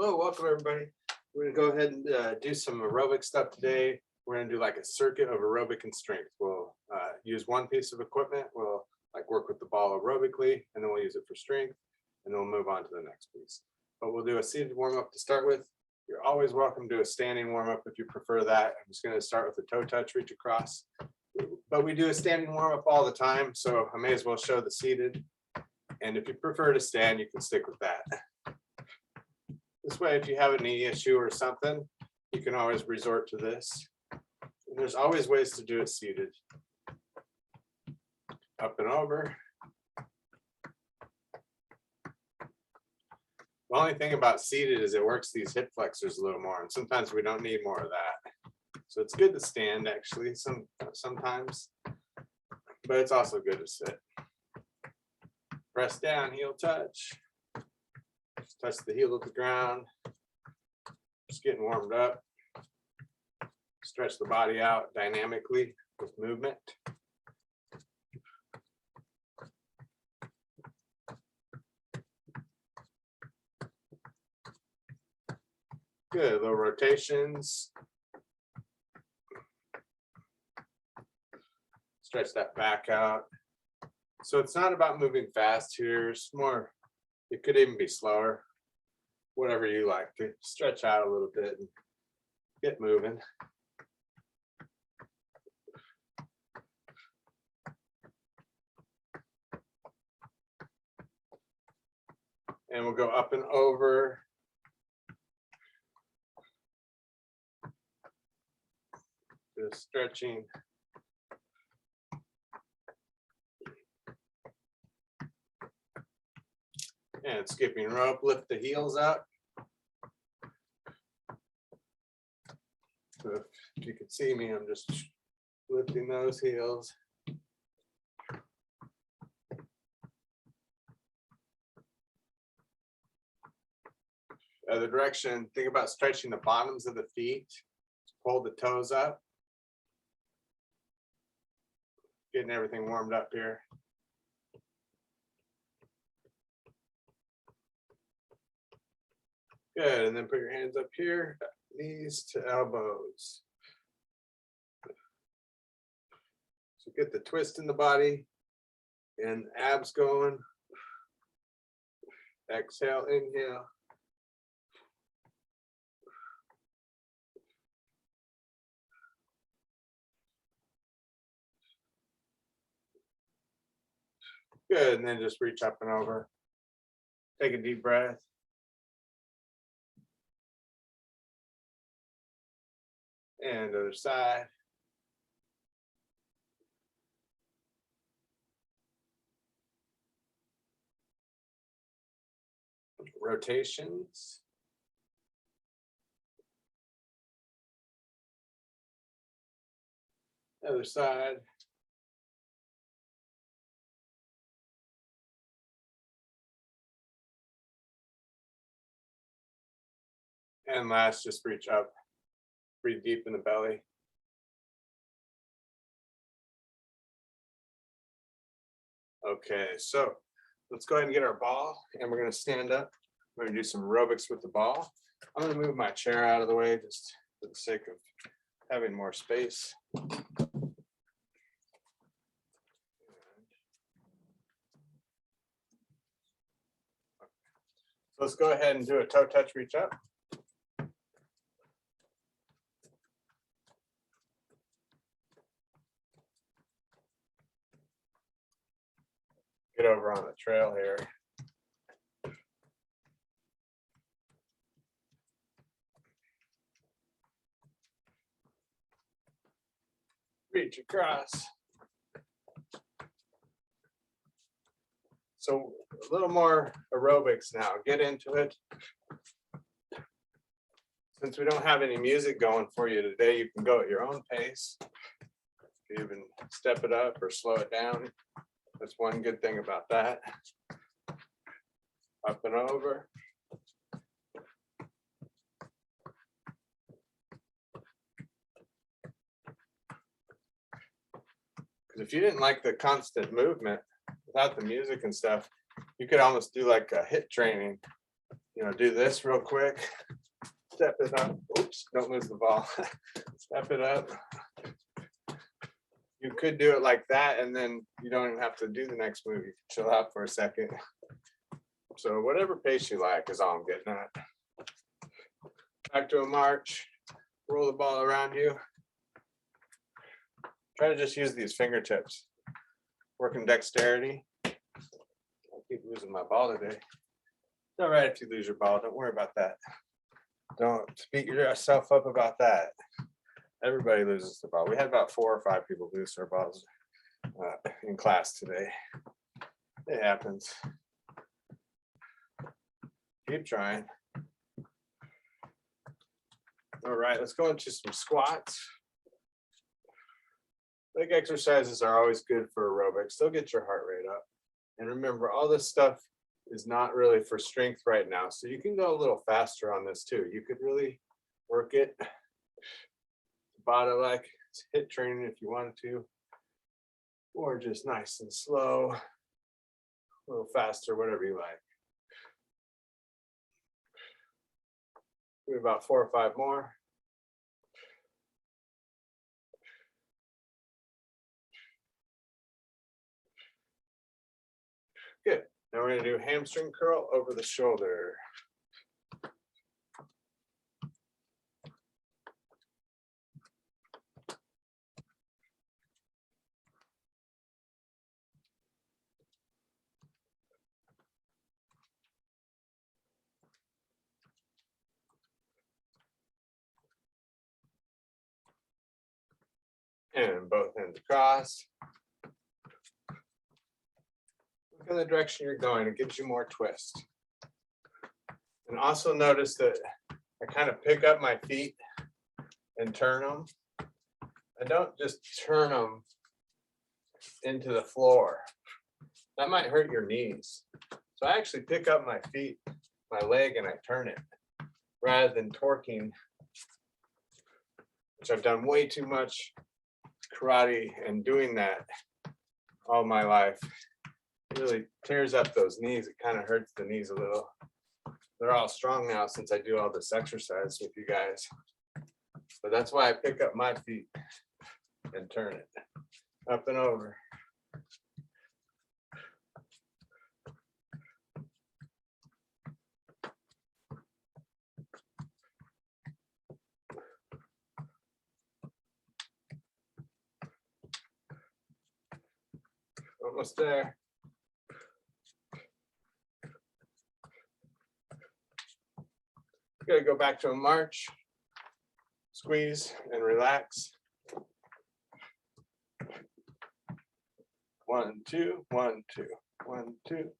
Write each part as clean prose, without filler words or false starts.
Hello, welcome everybody. We're gonna go ahead and do some aerobic stuff today. We're gonna do like a circuit of aerobic and strength. We'll use one piece of equipment. We'll like work with the ball aerobically, and then we'll use it for strength, and then we'll move on to the next piece. But we'll do a seated warm up to start with. You're always welcome to do a standing warm up if you prefer that. I'm just gonna start with a toe touch, reach across. But we do a standing warm up all the time, so I may as well show the seated. And if you prefer to stand, you can stick with that. This way, if you have a knee issue or something, you can always resort to this. And there's always ways to do it seated. Up and over. The only thing about seated is it works these hip flexors a little more, and sometimes we don't need more of that. So it's good to stand actually sometimes, but it's also good to sit. Press down, heel touch. Just touch the heel of the ground. Just getting warmed up. Stretch the body out dynamically with movement. Good, little rotations. Stretch that back out. So it's not about moving fast here. It's more, it could even be slower. Whatever you like to stretch out a little bit and get moving. And we'll go up and over. Just stretching. And skipping rope, lift the heels up. So if you can see me, I'm just lifting those heels. Other direction, think about stretching the bottoms of the feet. Pull the toes up. Getting everything warmed up here. Good, and then put your hands up here, knees to elbows. So get the twist in the body and abs going. Exhale, inhale. Good, and then just reach up and over. Take a deep breath. And other side. Rotations. Other side. And last, just reach up. Breathe deep in the belly. Okay, so let's go ahead and get our ball, and we're going to stand up. We're going to do some aerobics with the ball. I'm going to move my chair out of the way just for the sake of having more space. So let's go ahead and do a toe touch reach up. Get over on the trail here. Reach across. So a little more aerobics now. Get into it. Since we don't have any music going for you today, you can go at your own pace. You can even step it up or slow it down. That's one good thing about that. Up and over. Because if you didn't like the constant movement without the music and stuff, you could almost do like a HIIT training do this real quick. Step it up. Oops, don't lose the ball. Step it up. You could do it like that, and then you don't even have to do the next move. You can chill out for a second. So whatever pace you like is all I'm getting at. Back to a march. Roll the ball around you. Try to just use these fingertips. Working dexterity. I keep losing my ball today. It's all right if you lose your ball. Don't worry about that. Don't beat yourself up about that. Everybody loses their ball. We had about 4 or 5 people lose their balls in class today. It happens. Keep trying. All right, let's go into some squats. Leg exercises are always good for aerobics. They'll get your heart rate up. And remember, all this stuff is not really for strength right now. So you can go a little faster on this too. You could really work it. Body like HIIT training if you wanted to. Or just nice and slow. A little faster, whatever you like. Do about 4 or 5 more. Good. Now we're going to do hamstring curl over the shoulder. And both hands across. Look in the direction you're going. It gives you more twist. And also notice that I kind of pick up my feet and turn them. I don't just turn them into the floor. That might hurt your knees. So I actually pick up my feet, my leg, and I turn it rather than torquing, which I've done way too much karate and doing that all my life. It really tears up those knees. It kind of hurts the knees a little. They're all strong now since I do all this exercise with you guys. But that's why I pick up my feet and turn it up and over. Almost there. Gonna go back to a march. Squeeze and relax. 1, 2, 1, 2, 1, 2.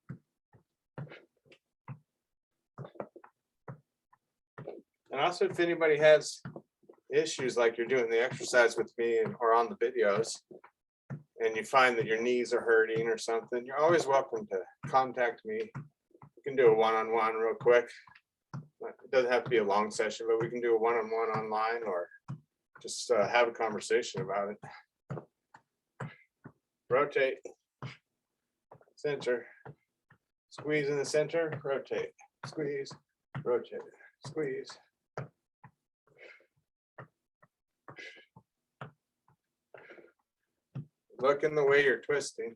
And also, if anybody has issues like you're doing the exercise with me or on the videos, and you find that your knees are hurting or something, you're always welcome to contact me. We can do a one-on-one real quick. It doesn't have to be a long session, but we can do a one-on-one online or just have a conversation about it. Rotate, center, squeeze in the center, rotate, squeeze, rotate, squeeze. Look in the way you're twisting.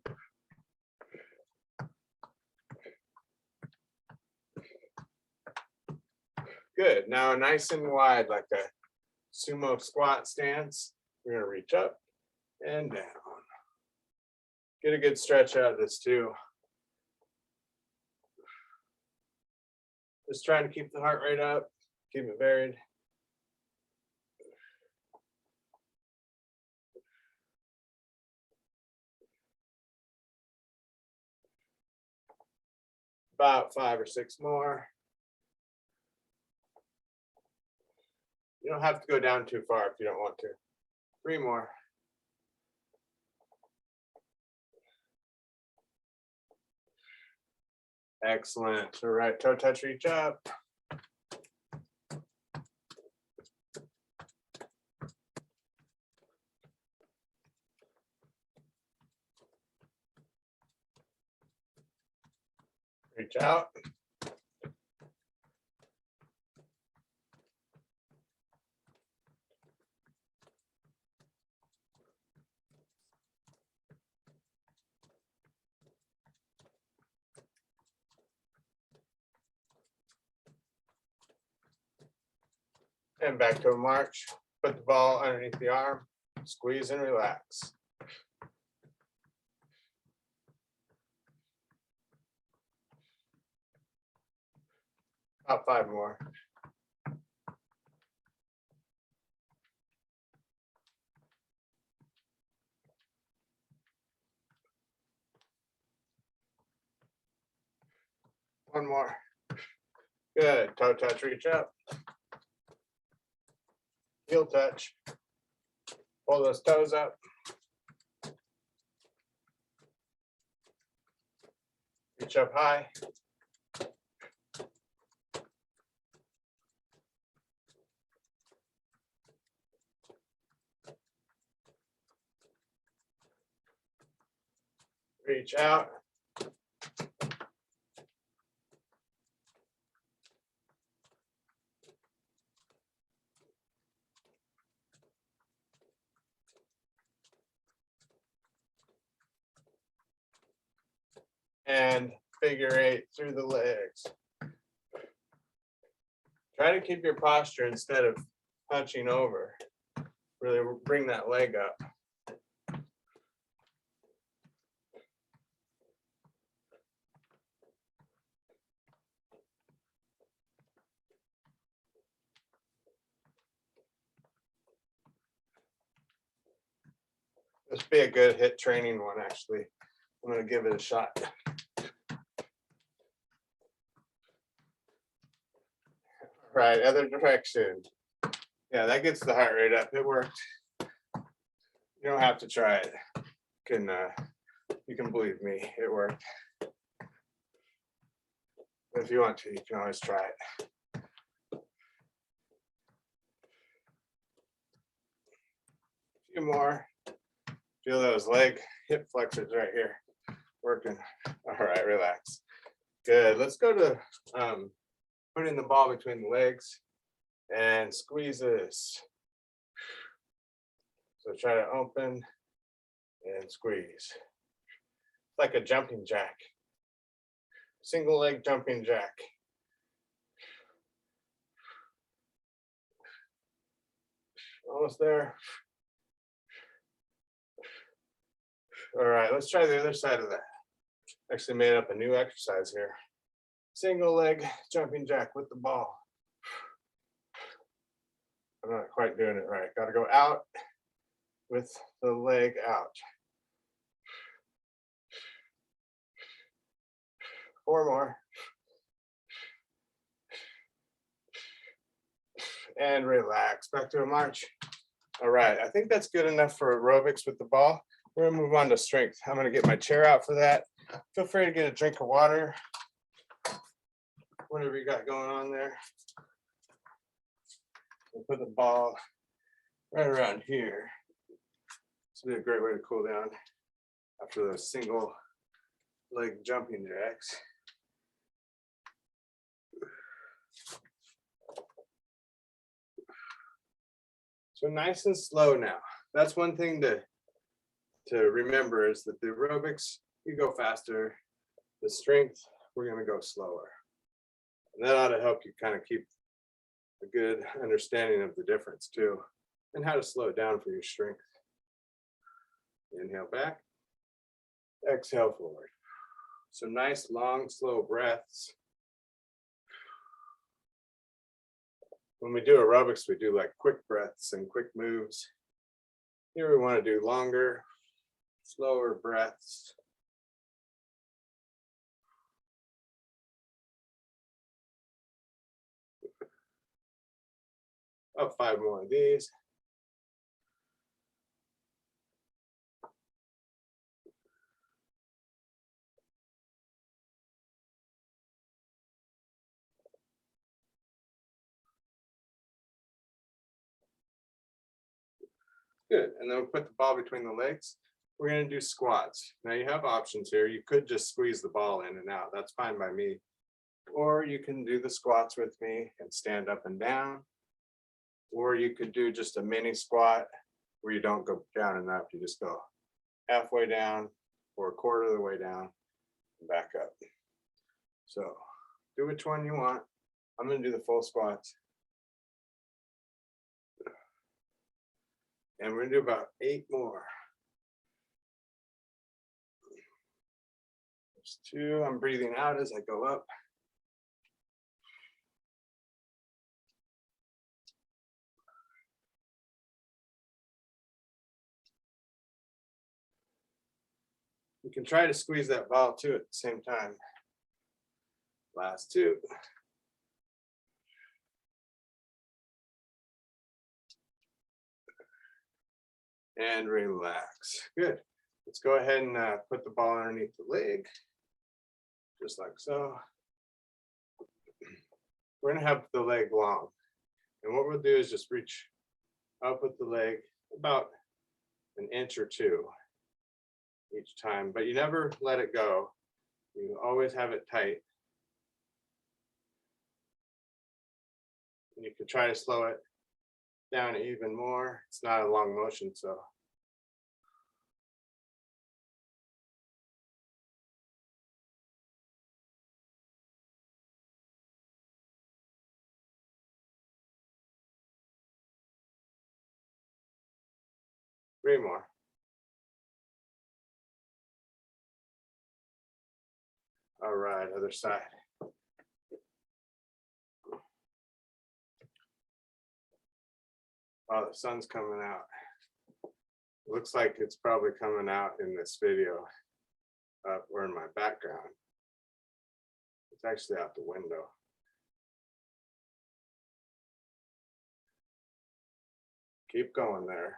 Good. Now nice and wide, like a sumo squat stance. We're going to reach up and down. Get a good stretch out of this too. Just trying to keep the heart rate up, keep it varied. About 5 or 6 more. You don't have to go down too far if you don't want to. 3 more. Excellent. All right, toe touch, reach up. Reach out. And back to a march. Put the ball underneath the arm, squeeze and relax. About 5 more. One more. Good. Toe touch, reach up. Heel touch. Pull those toes up. Reach up high. Reach out. And figure 8 through the legs. Try to keep your posture instead of hunching over. Really bring that leg up. This would be a good hit training one, actually. I'm going to give it a shot. Right, other direction. Yeah, that gets the heart rate up. It worked. You don't have to try it. You can believe me, it worked. If you want to, you can always try it. A few more. Feel those hip flexors right here working. All right, relax. Good. Let's go to putting the ball between the legs and squeeze this. So try to open and squeeze. It's like a jumping jack. Single leg jumping jack. Almost there. All right, let's try the other side of that. Actually made up a new exercise here. Single leg jumping jack with the ball. I'm not quite doing it right. Got to go out with the leg out. 4 more. And relax. Back to a march. All right, I think that's good enough for aerobics with the ball. We're gonna move on to strength. I'm gonna get my chair out for that. Feel free to get a drink of water. Whatever you got going on there. We'll put the ball right around here. This will be a great way to cool down after those single leg jumping jacks. So nice and slow now. That's one thing to remember is that the aerobics, you go faster. The strength, we're gonna go slower. And that ought to help you kind of keep a good understanding of the difference too, and how to slow it down for your strength. Inhale back, exhale forward. Some nice, long, slow breaths. When we do aerobics, we do like quick breaths and quick moves. Here we want to do longer, slower breaths. Up 5 more of these. Good, and then we'll put the ball between the legs. We're gonna do squats. Now you have options here. You could just squeeze the ball in and out. That's fine by me. Or you can do the squats with me and stand up and down. Or you could do just a mini squat where you don't go down enough. You just go halfway down or a quarter of the way down and back up. So do which one you want. I'm gonna do the full squats. And we're gonna do about 8 more. There's 2. I'm breathing out as I go up. You can try to squeeze that ball too at the same time. Last 2. And relax. Good. Let's go ahead and put the ball underneath the leg, just like so. We're gonna have the leg long. And what we'll do is just reach up with the leg about an inch or 2 each time, but you never let it go. You always have it tight. And you can try to slow it down even more. It's not a long motion, so. Three more. All right, other side. Oh, the sun's coming out. Looks like it's probably coming out in this video or in my background. It's actually out the window. Keep going there.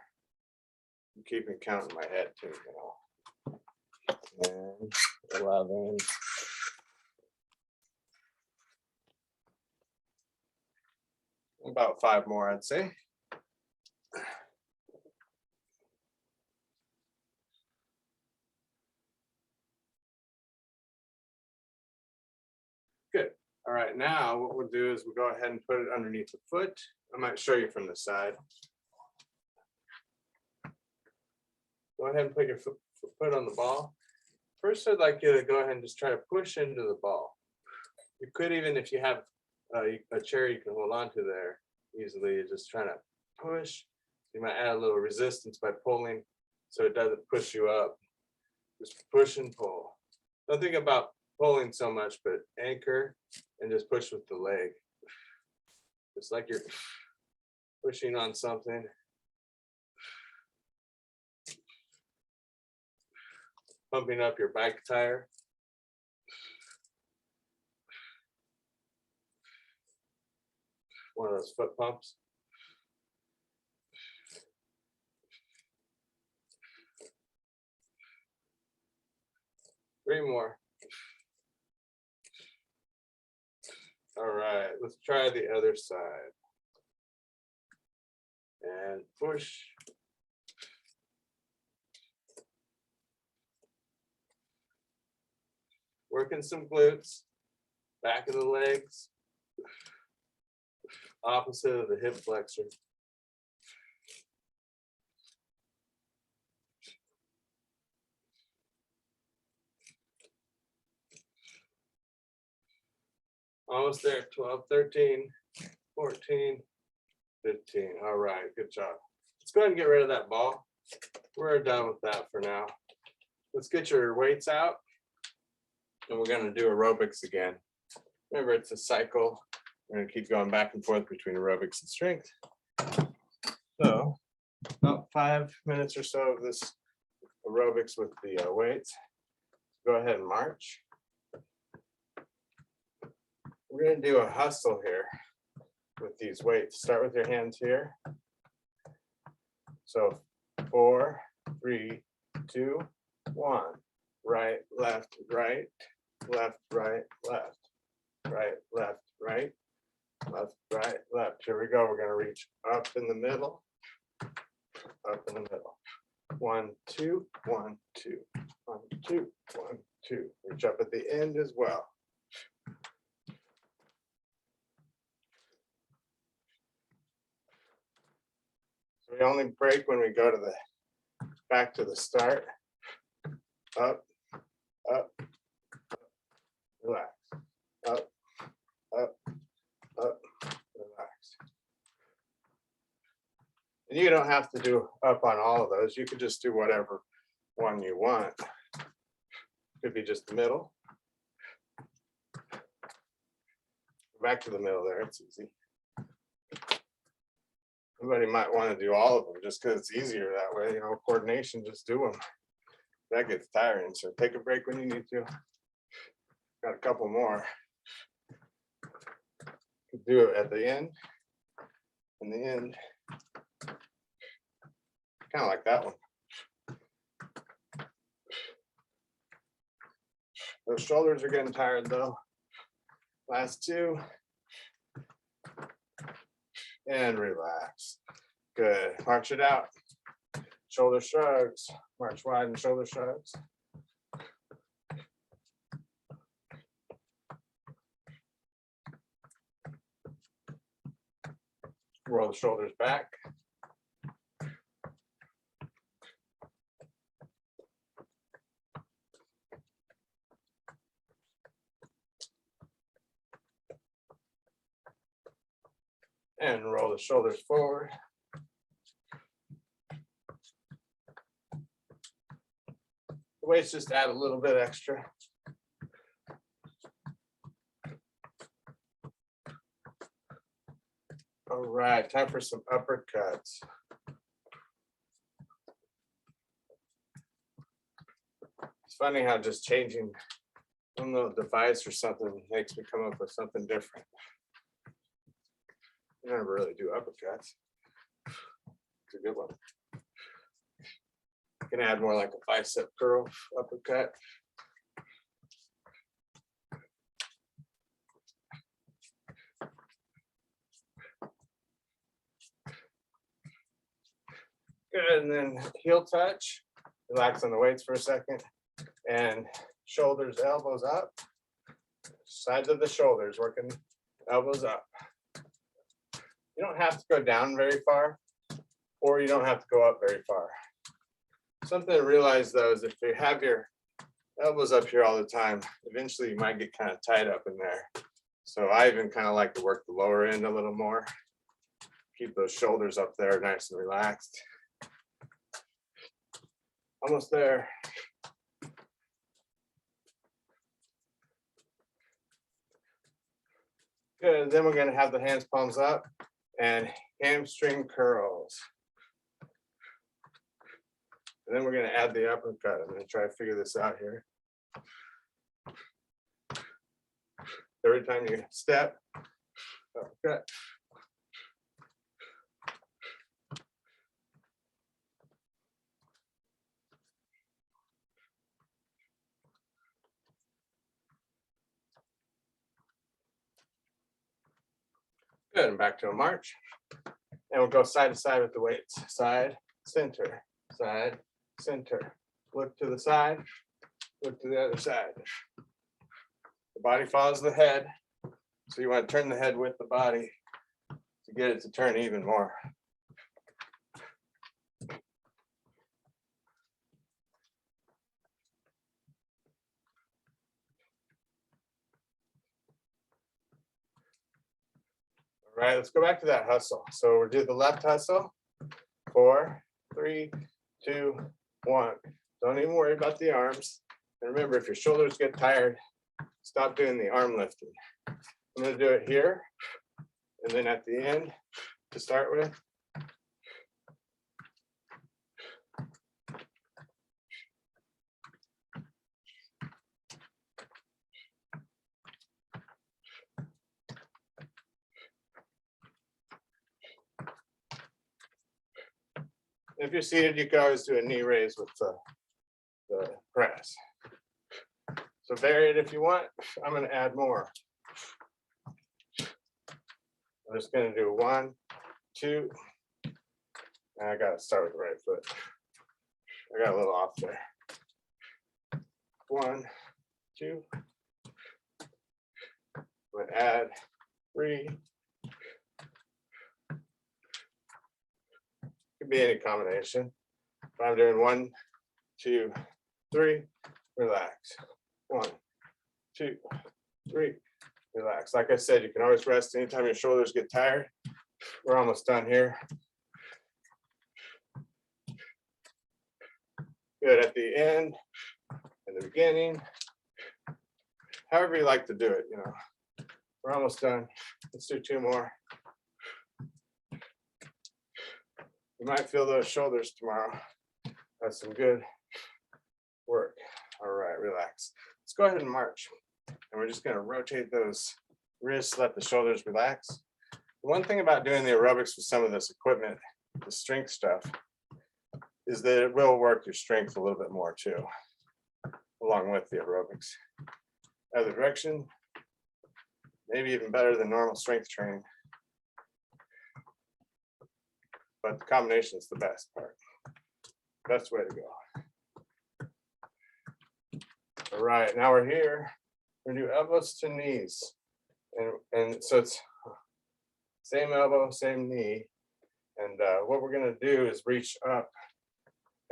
I'm keeping count in my head too, you know. 10, 11. About 5 more, I'd say. Good. All right, now what we'll do is we'll go ahead and put it underneath the foot. I might show you from the side. Go ahead and put your foot on the ball. First, I'd like you to go ahead and just try to push into the ball. You could even, if you have a chair you can hold on to there easily, you're just trying to push. You might add a little resistance by pulling so it doesn't push you up. Just push and pull. Don't think about pulling so much, but anchor and just push with the leg. Just like you're pushing on something. Pumping up your bike tire. One of those foot pumps. Three more. All right, let's try the other side. And push. Working some glutes, back of the legs, opposite of the hip flexor. Almost there, 12, 13, 14, 15. All right, good job. Let's go ahead and get rid of that ball. We're done with that for now. Let's get your weights out. And we're going to do aerobics again. Remember, it's a cycle. We're going to keep going back and forth between aerobics and strength. So, about 5 minutes or so of this aerobics with the weights. Go ahead and march. We're going to do a hustle here with these weights. Start with your hands here. So 4, 3, 2, 1. Right, left, right, left, right, left, right, left, right, left, right, left. Here we go. We're going to reach up in the middle, up in the middle. 1, 2, 1, 2, 1, 2, 1, 2. Reach up at the end as well. So we only break when we go to the back to the start. Up, up, relax, up, up, up, relax. And you don't have to do up on all of those. You could just do whatever one you want. Could be just the middle. Back to the middle there, it's easy. Somebody might want to do all of them just because it's easier that way, you know, coordination, just do them. That gets tiring, so take a break when you need to. Got a couple more. Could do it at the end. In the end. Kind of like that one. Those shoulders are getting tired though. Last two. And relax. Good. March it out. Shoulder shrugs. March wide and shoulder shrugs. Roll the shoulders back. And roll the shoulders forward. The weights just add a little bit extra. All right, time for some uppercuts. It's funny how just changing one little device or something makes me come up with something different. I never really do uppercuts. It's a good one. You can add more like a bicep curl uppercut. Good, and then heel touch. Relax on the weights for a second. And shoulders, elbows up. Sides of the shoulders, working elbows up. You don't have to go down very far, or you don't have to go up very far. Something to realize though is if you have your elbows up here all the time, eventually you might get kind of tied up in there. So I even kind of like to work the lower end a little more. Keep those shoulders up there nice and relaxed. Almost there. Good, then we're gonna have the hands palms up and hamstring curls. And then we're going to add the uppercut. I'm going to try to figure this out here. Every time you step, uppercut. Good, and back to a march. And we'll go side to side with the weights. Side, center, side, center. Look to the side, look to the other side. The body follows the head. So you want to turn the head with the body to get it to turn even more. All right, let's go back to that hustle. So we'll do the left hustle. 4, 3, 2, 1. Don't even worry about the arms. And remember, if your shoulders get tired, stop doing the arm lifting. I'm going to do it here. And then at the end, to start with. If you're seated, you can always do a knee raise with the press. So vary it if you want. I'm going to add more. I'm just going to do 1, 2. I got to start with the right foot. I got a little off there. 1, 2. I'm going to add 3. Could be any combination. But I'm doing 1, 2, 3. Relax. 1, 2, 3. Relax. Like I said, you can always rest anytime your shoulders get tired. We're almost done here. Good at the end, in the beginning, however you like to do it, you know. We're almost done. Let's do 2 more. You might feel those shoulders tomorrow. That's some good work. All right, relax. Let's go ahead and march. And we're just going to rotate those wrists, let the shoulders relax. The one thing about doing the aerobics with some of this equipment, the strength stuff, is that it will work your strength a little bit more too, along with the aerobics. Other direction, maybe even better than normal strength training. But the combination is the best part. Best way to go. All right, now we're here. We're gonna do elbows to knees. And so it's same elbow, same knee. And what we're gonna do is reach up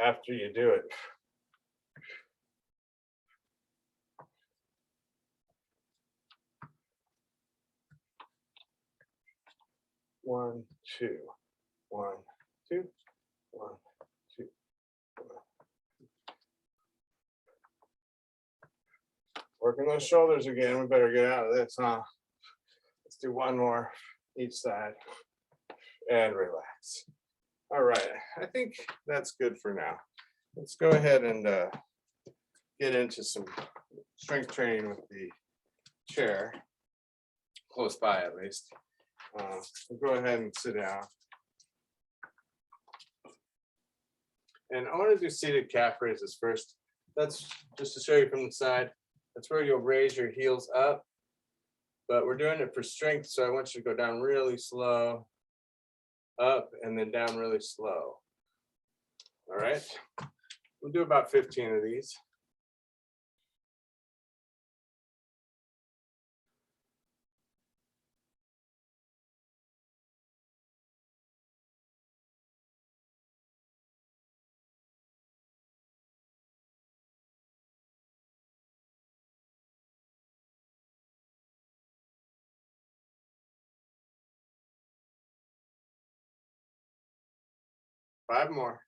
after you do it. One, two, 1, 2, 1, 2, 1. Working those shoulders again. We better get out of this, huh? Let's do 1 more each side and relax. All right, I think that's good for now. Let's go ahead and get into some strength training with the chair, close by at least. We'll go ahead and sit down. And I want to do seated calf raises first. That's just to show you from the side. That's where you'll raise your heels up, but we're doing it for strength. So I want you to go down really slow, up and then down really slow. All right, we'll do about 15 of these. Five more.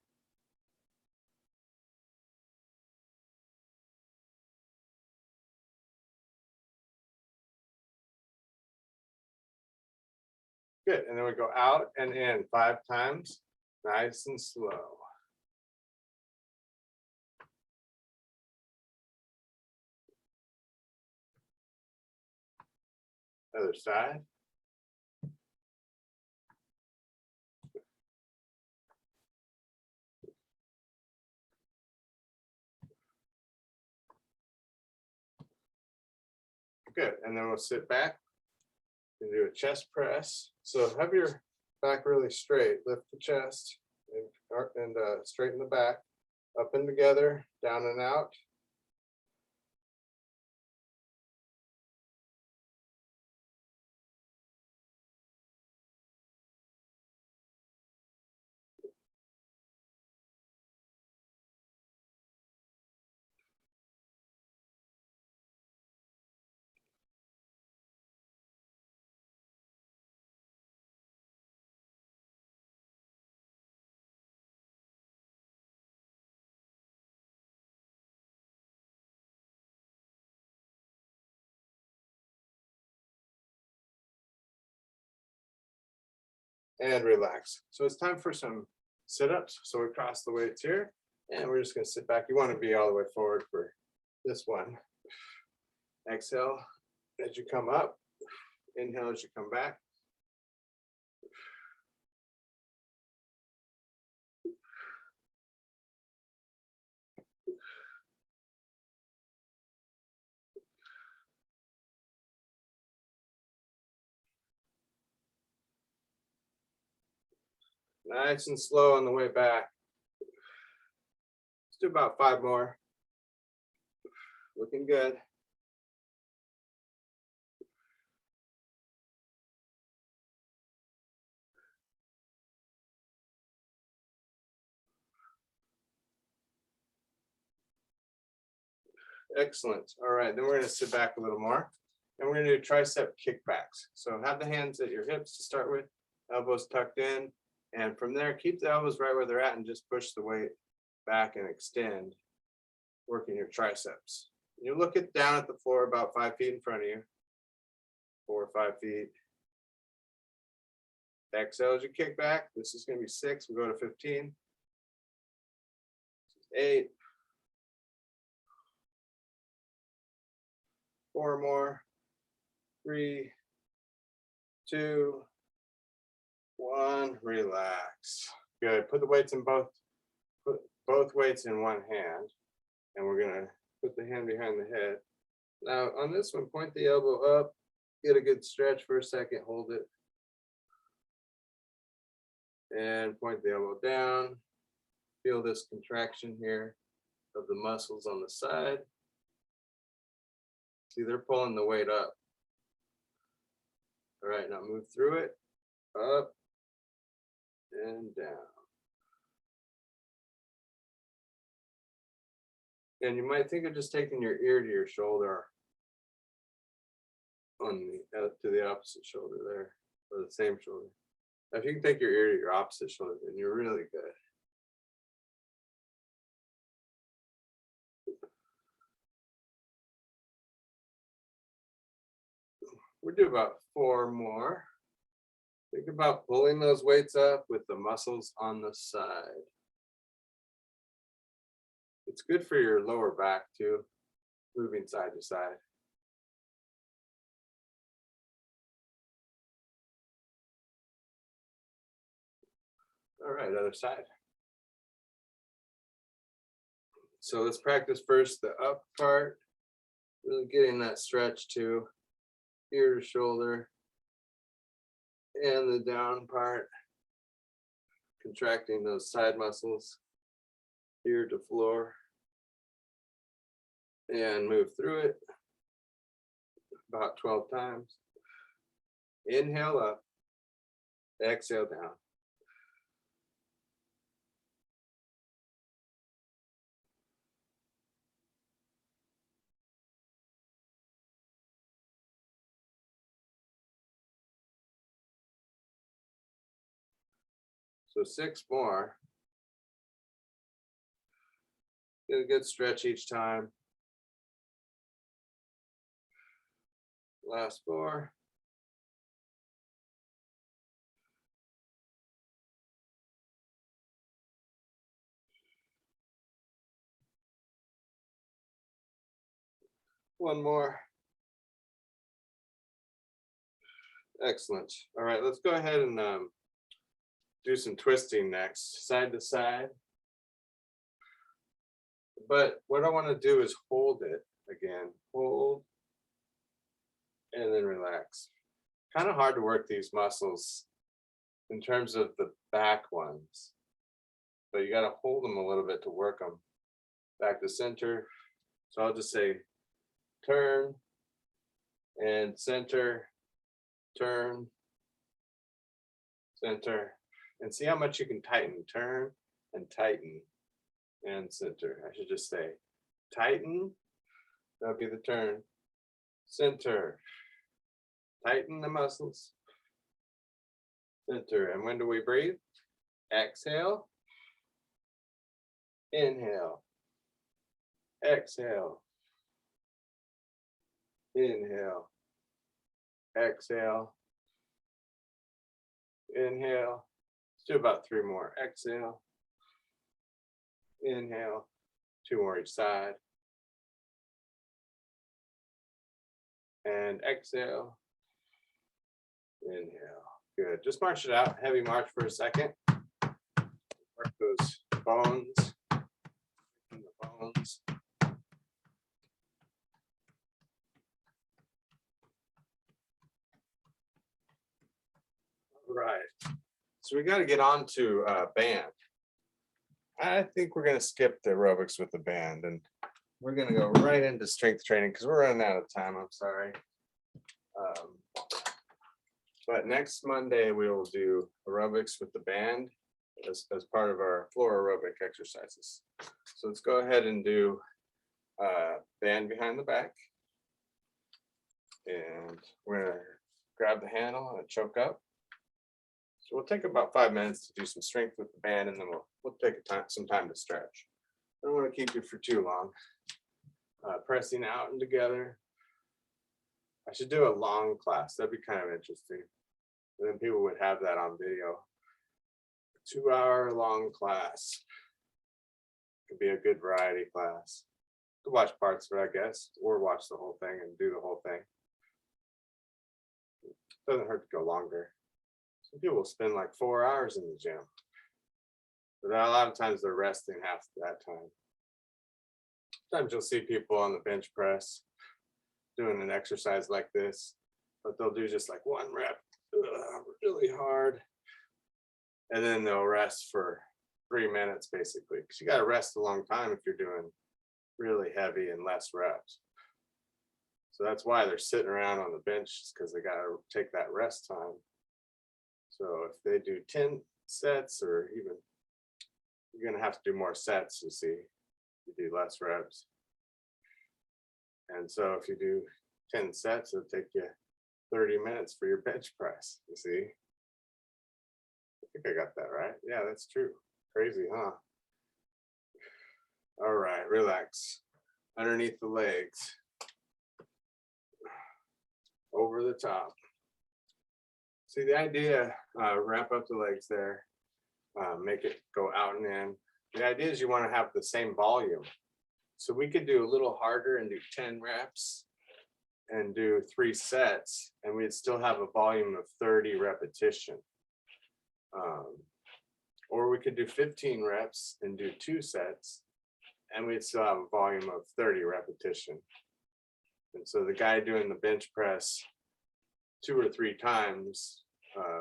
Good, and then we go out and in 5 times, nice and slow. Other side. Good, and then we'll sit back and do a chest press. So have your back really straight, lift the chest and straighten the back, up and together, down and out. And relax. So it's time for some sit-ups. So we cross the weights here and we're just going to sit back. You want to be all the way forward for this one. Exhale as you come up, inhale as you come back. Nice and slow on the way back. Let's do about 5 more. Looking good. Excellent. All right, then we're going to sit back a little more and we're going to do tricep kickbacks. So have the hands at your hips to start with, elbows tucked in, and from there keep the elbows right where they're at and just push the weight back and extend, working your triceps. You look it down at the floor about 5 feet in front of you, 4 or 5 feet. Exhale as you kick back. This is going to be 6. We'll go to 15. 8. 4 more. 3, 2, 1. Relax. Good. Put the weights in both. Put both weights in one hand, and we're gonna put the hand behind the head. Now on this one, point the elbow up. Get a good stretch for a second. Hold it, and point the elbow down. Feel this contraction here of the muscles on the side. See, they're pulling the weight up. All right, now move through it, up and down. And you might think of just taking your ear to your shoulder, on the to the opposite shoulder there, or the same shoulder. If you can take your ear to your opposite shoulder, then you're really good. We'll do about 4 more. Think about pulling those weights up with the muscles on the side. It's good for your lower back too, moving side to side. All right, other side. So let's practice first the up part, really getting that stretch to ear to shoulder, and the down part, contracting those side muscles, ear to floor, and move through it about 12 times. Inhale up, exhale down. So 6 more. Get a good stretch each time. Last 4. One more. Excellent. All right, let's go ahead and do some twisting next, side to side. But what I want to do is hold it again. Hold and then relax. Kind of hard to work these muscles in terms of the back ones, but you got to hold them a little bit to work them. Back to center. So I'll just say turn and center, turn, center, and see how much you can tighten. Turn and tighten and center. I should just say tighten. That'll be the turn. Center. Tighten the muscles. Center. And when do we breathe? Exhale. Inhale. Exhale. Inhale. Exhale. Inhale. Let's do about 3 more. Exhale. Inhale. 2 more each side. And exhale. Inhale. Good. Just march it out. Heavy march for a second. Work those bones. The bones. All right. So we got to get on to band. I think we're going to skip the aerobics with the band, and we're going to go right into strength training because we're running out of time. I'm sorry. But next Monday, we will do aerobics with the band as part of our floor aerobic exercises. So let's go ahead and do band behind the back. And we're going to grab the handle and choke up. So we'll take about 5 minutes to do some strength with the band, and then we'll take some time to stretch. don't want to keep you for too long. Pressing out and together. I should do a long class. That'd be kind of interesting. And then people would have that on video. 2-hour long class. Could be a good variety class. Could watch parts of it, I guess, or watch the whole thing and do the whole thing. Doesn't hurt to go longer. Some people will spend like 4 hours in the gym. But a lot of times they're resting half that time. Sometimes you'll see people on the bench press doing an exercise like this, but they'll do just like 1 rep really hard, and then they'll rest for 3 minutes basically, because you got to rest a long time if you're doing really heavy and less reps. So that's why they're sitting around on the bench, because they got to take that rest time. So if they do 10 sets, or even, you're going to have to do more sets, you see. You do less reps. And so if you do 10 sets, it'll take you 30 minutes for your bench press, you see. I think I got that right. Yeah, that's true. Crazy, huh? All right, relax. Underneath the legs. Over the top. See, the idea, wrap up the legs there, make it go out and in. The idea is you want to have the same volume. So we could do a little harder and do 10 reps and do 3 sets, and we'd still have a volume of 30 repetition. Or we could do 15 reps and do 2 sets, and we'd still have a volume of 30 repetition. And so the guy doing the bench press 2 or 3 times,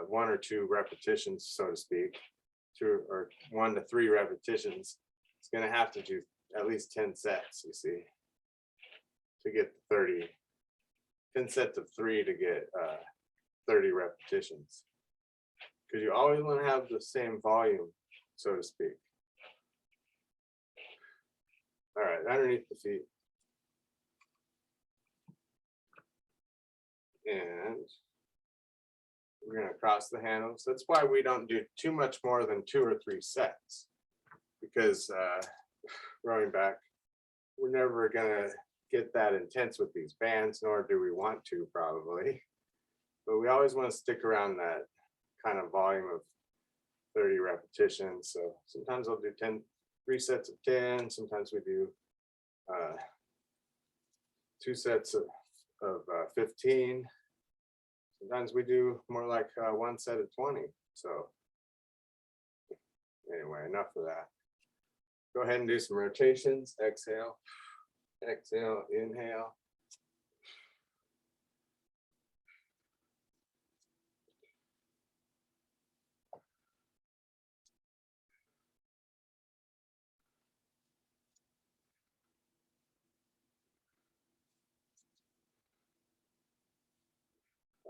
1 or 2 repetitions, so to speak, 2 or 1 to 3 repetitions, is going to have to do at least 10 sets, you see, to get 30. 10 sets of 3 to get 30 repetitions. Because you always want to have the same volume, so to speak. All right, underneath the feet. And we're going to cross the handles. That's why we don't do too much more than 2 or 3 sets. Because rowing back, we're never going to get that intense with these bands, nor do we want to, probably. But we always want to stick around that kind of volume of 30 repetitions. So sometimes I'll do 3 sets of 10. Sometimes we do 2 sets of 15. Sometimes we do more like 1 set of 20. So anyway, enough of that. Go ahead and do some rotations. Exhale, exhale, inhale.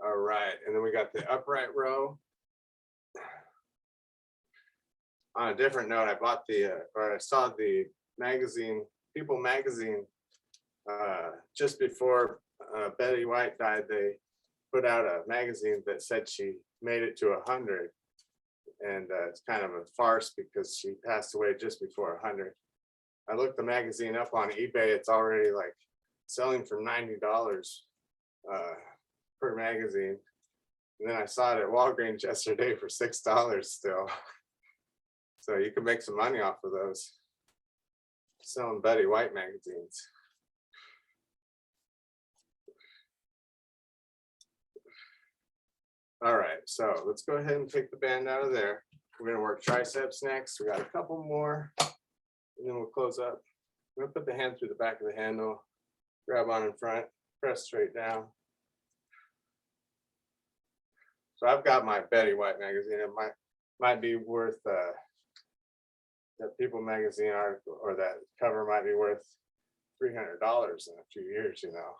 All right, and then we got the upright row. On a different note, I bought I saw the magazine, People magazine, just before Betty White died. They put out a magazine that said she made it to 100, and it's kind of a farce because she passed away just before 100. I looked the magazine up on eBay. It's already like selling for $90 per magazine. And then I saw it at Walgreens yesterday for $6 still. So you can make some money off of those, selling Betty White magazines. All right, so let's go ahead and take the band out of there. We're gonna work triceps next. We got a couple more, and then we'll close up. I'm gonna put the hand through the back of the handle, grab on in front, press straight down. So I've got my Betty White magazine. It might be worth that People magazine article, or that cover might be worth $300 in a few years, you know.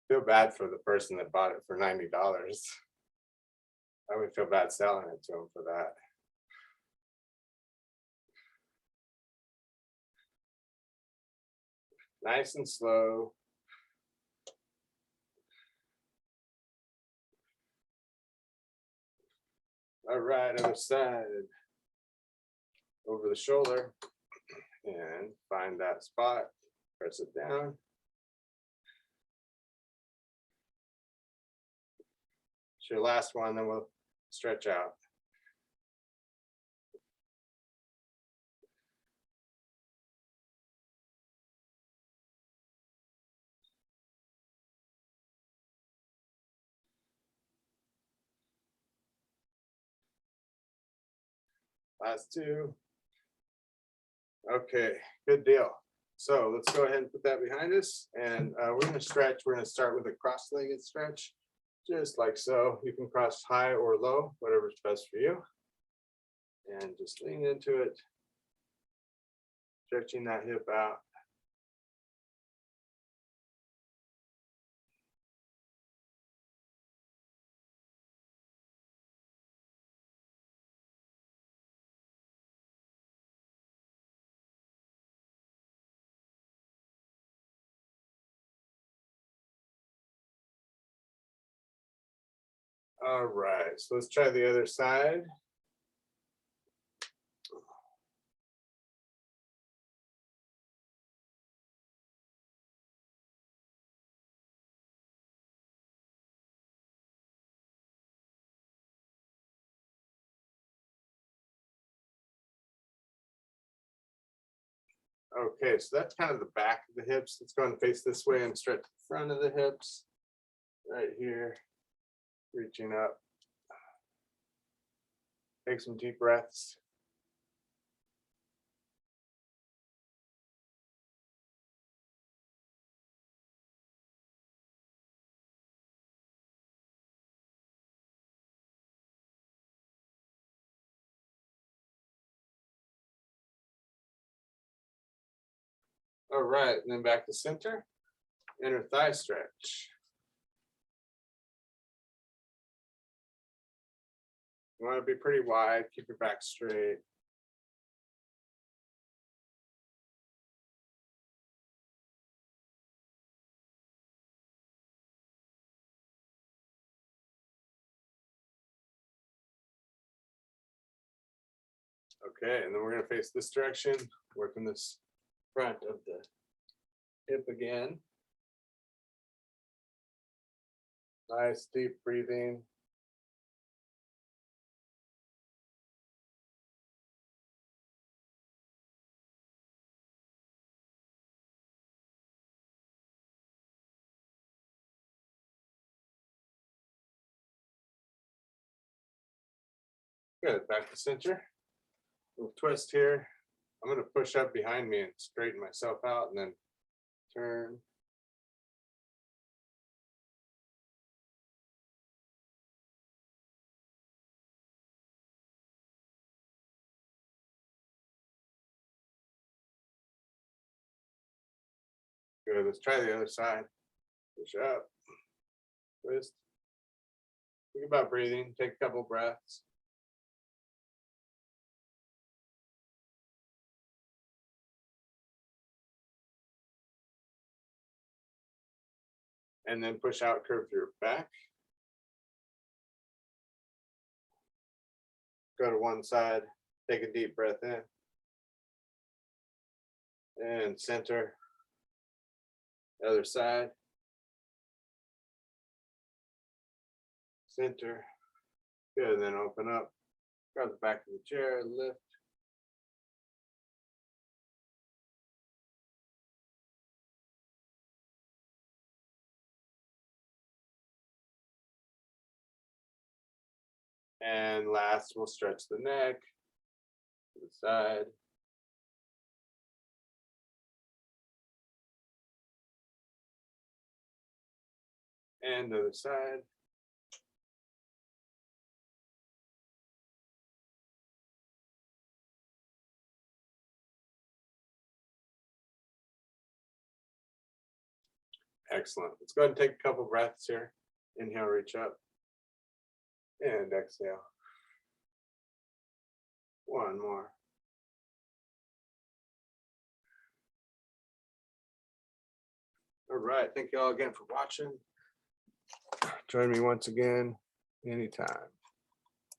Feel bad for the person that bought it for $90. I would feel bad selling it to them for that. Nice and slow. All right, other side. over the shoulder and find that spot, press it down. It's your last one, then we'll stretch out. Last two. Okay, good deal. So let's go ahead and put that behind us, and we're going to stretch. We're going to start with a cross-legged stretch, just like so. You can cross high or low, whatever's best for you. And just lean into it, stretching that hip out. All right, so let's try the other side. Okay, so that's kind of the back of the hips. Let's go and face this way and stretch the front of the hips right here, reaching up. Take some deep breaths. All right, and then back to center. Inner thigh stretch. You want to be pretty wide, keep your back straight. Okay, and then we're going to face this direction, working this front of the hip again. Nice deep breathing. Good, back to center. Little twist here. I'm going to push up behind me and straighten myself out and then turn. Good, let's try the other side. Push up, twist. Think about breathing, take a couple breaths. And then push out, curve your back. Go to one side, take a deep breath in. And center. Other side. Center. Good, and then open up. Grab the back of the chair, lift. And last, we'll stretch the neck to the side. And the other side. Excellent. Let's go ahead and take a couple breaths here. Inhale, reach up. And exhale. One more. All right. Thank you all again for watching. Join me once again anytime.